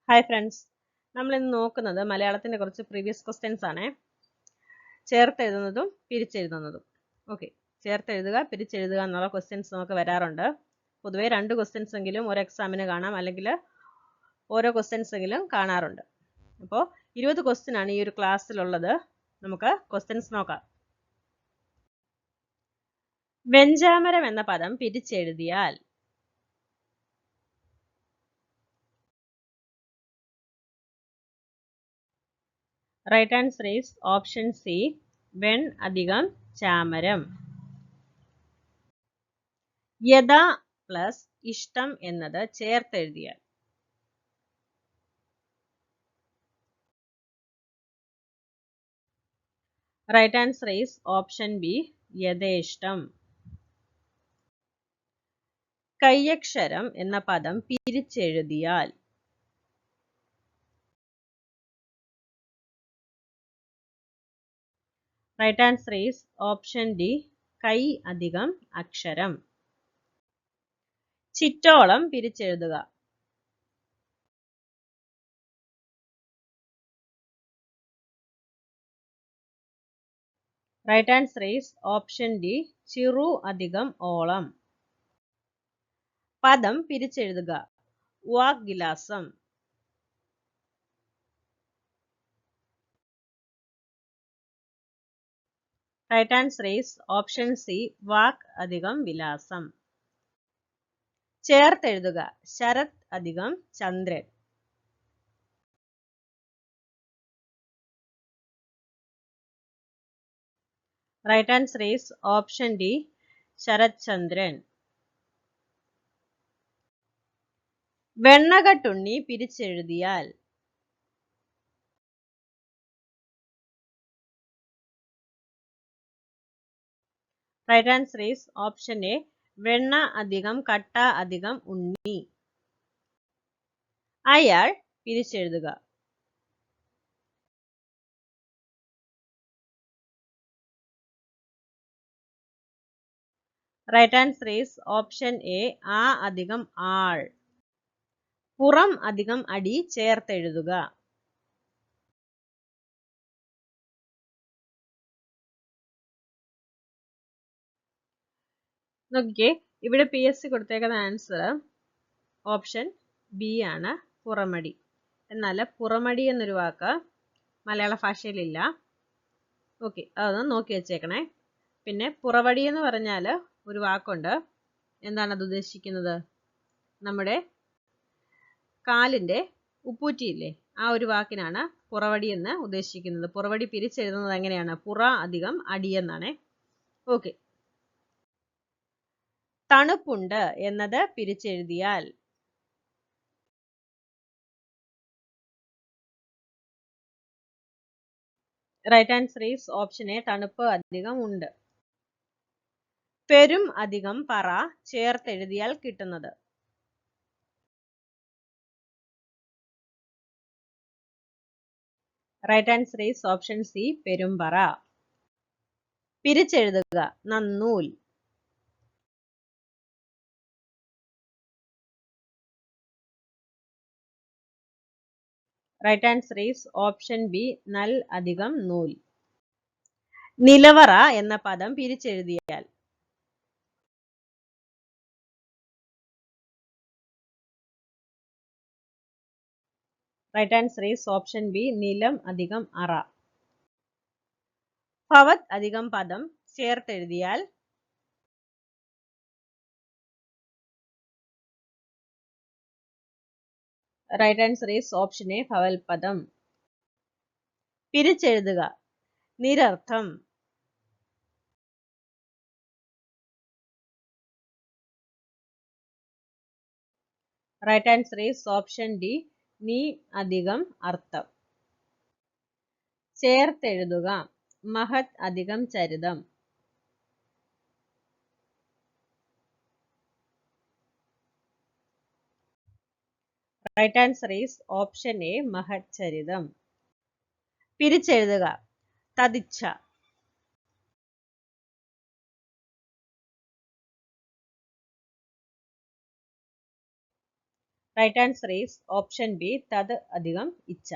Hi friends, നമ്മൾ ഇന്ന് നോക്കുന്നത് മലയാളത്തിൻ്റെ കുറച്ച് പ്രീവിയസ് ക്വസ്റ്റ്യൻസ് ആണ്. ചേർത്തെഴുതുന്നതും പിരിച്ചെഴുതുന്നതും. ഓക്കെ, ചേർത്തെഴുതുക പിരിച്ചെഴുതുക എന്നുള്ള ക്വസ്റ്റ്യൻസ് നമുക്ക് വരാറുണ്ട്. പൊതുവേ 2 ക്വസ്റ്റ്യൻസ് എങ്കിലും ഒരു എക്സാമിന് കാണാം, അല്ലെങ്കിൽ ഓരോ ക്വസ്റ്റ്യൻസ് എങ്കിലും കാണാറുണ്ട്. അപ്പോൾ 20 ക്വസ്റ്റ്യൻ ആണ് ഈ ഒരു ക്ലാസ്സിലുള്ളത്. നമുക്ക് ക്വസ്റ്റ്യൻസ് നോക്കാം. വെഞ്ചാമരം എന്ന പദം പിരിച്ചെഴുതിയാൽ right answer is option C, വെൺ അധികം ചാമരം. യഥാ പ്ലസ് ഇഷ്ടം എന്നത് ചേർത്തെഴുതിയാൽ right answer is option B, യഥേഷ്ടം. കയ്യക്ഷരം എന്ന പദം പിരിച്ചെഴുതിയാൽ right answer is option D, കൈ അധികം അക്ഷരം. ചിറ്റോളം പിരിച്ചെഴുതുക right answer is option D, ചിറു അധികം ഓളം. പദം പിരിച്ചെഴുതുക വാഗ്വിലാസം right answer is option C, വാക്ക് അധികം വിലാസം. ചേർത്തെഴുതുക ശരത് അധികം ചന്ദ്രൻ right answer is option D, ശരത് ചന്ദ്രൻ. വെണ്ണകട്ടുണ്ണി പിരിച്ചെഴുതിയാൽ right answer is option A, വെണ്ണ അധികം കട്ട അധികം ഉണ്ണി. അയാൾ പിരിച്ചെഴുതുക right answer is option A, ആ അധികം ആൾ. പുറം അധികം അടി ചേർത്തെഴുതുക നോക്കിക്കേ, ഇവിടെ PSC കൊടുത്തേക്കുന്ന ആൻസർ ഓപ്ഷൻ ബി ആണ്, പുറമടി. എന്നാൽ പുറമടി എന്നൊരു വാക്ക് മലയാള ഭാഷയിലില്ല. ഓക്കെ, അതൊന്ന് നോക്കി വെച്ചേക്കണേ. പിന്നെ പുറവടി എന്ന് പറഞ്ഞാൽ ഒരു വാക്കുണ്ട്. എന്താണ് അത് ഉദ്ദേശിക്കുന്നത്? നമ്മുടെ കാലിൻ്റെ ഉപ്പൂറ്റിയില്ലേ, ആ ഒരു വാക്കിനാണ് പുറവടി എന്ന് ഉദ്ദേശിക്കുന്നത്. പുറവടി പിരിച്ചെഴുതുന്നത് എങ്ങനെയാണ്? പുറ അധികം അടി എന്നാണ്. ഓക്കെ, തണുപ്പുണ്ട് എന്നത് പിരിച്ചെഴുതിയാൽ right answer is option A, തണുപ്പ് അധികം ഉണ്ട്. പെരും അധികം പറ ചേർത്തെഴുതിയാൽ കിട്ടുന്നത് right answer is option C, പെരുമ്പറ. പിരിച്ചെഴുതുക നന്നൂൽ right answer is option B, നൽ അധികം നൂൽ. നിലവറ എന്ന പദം പിരിച്ചെഴുതിയാൽ right answer is option B, നിലം അധികം അറ. ഭവത് അധികം പദം ചേർത്തെഴുതിയാൽ right answer is option A, ഭവൽപദം. പിരിച്ചെഴുതുക നിരർത്ഥം right answer is option D, നീ അധികം അർത്ഥം. ചേർത്തെഴുതുക മഹത് അധികം ചരിതം right answer is option A, മഹത് ചരിതം. പിരിച്ചെഴുതുക തതിച്ഛ right answer is option B തത് അധികം ഇച്ഛ.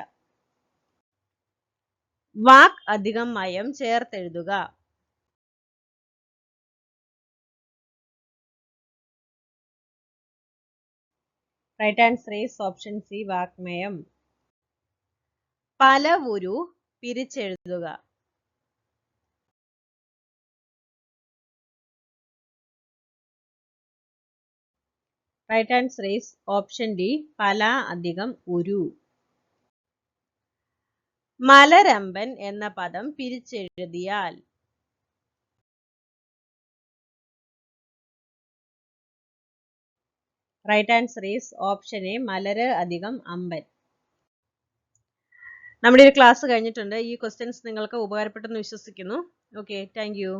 വാക് അധികം മയം ചേർത്തെഴുതുക. Right answer is option C വാക്മയം. പലവുരു പിരിച്ചെഴുതുക. Right answer is option D പല അധികം ഉരു. മലരമ്പൻ എന്ന പദം പിരിച്ചെഴുതിയാൽ. Right answer is option A മലര് അധികം അമ്പൻ. നമ്മുടെ ഒരു ക്ലാസ് കഴിഞ്ഞിട്ടുണ്ട്. ഈ ക്വസ്റ്റ്യൻസ് നിങ്ങൾക്ക് ഉപകാരപ്പെട്ടെന്ന് വിശ്വസിക്കുന്നു. Okay, thank you.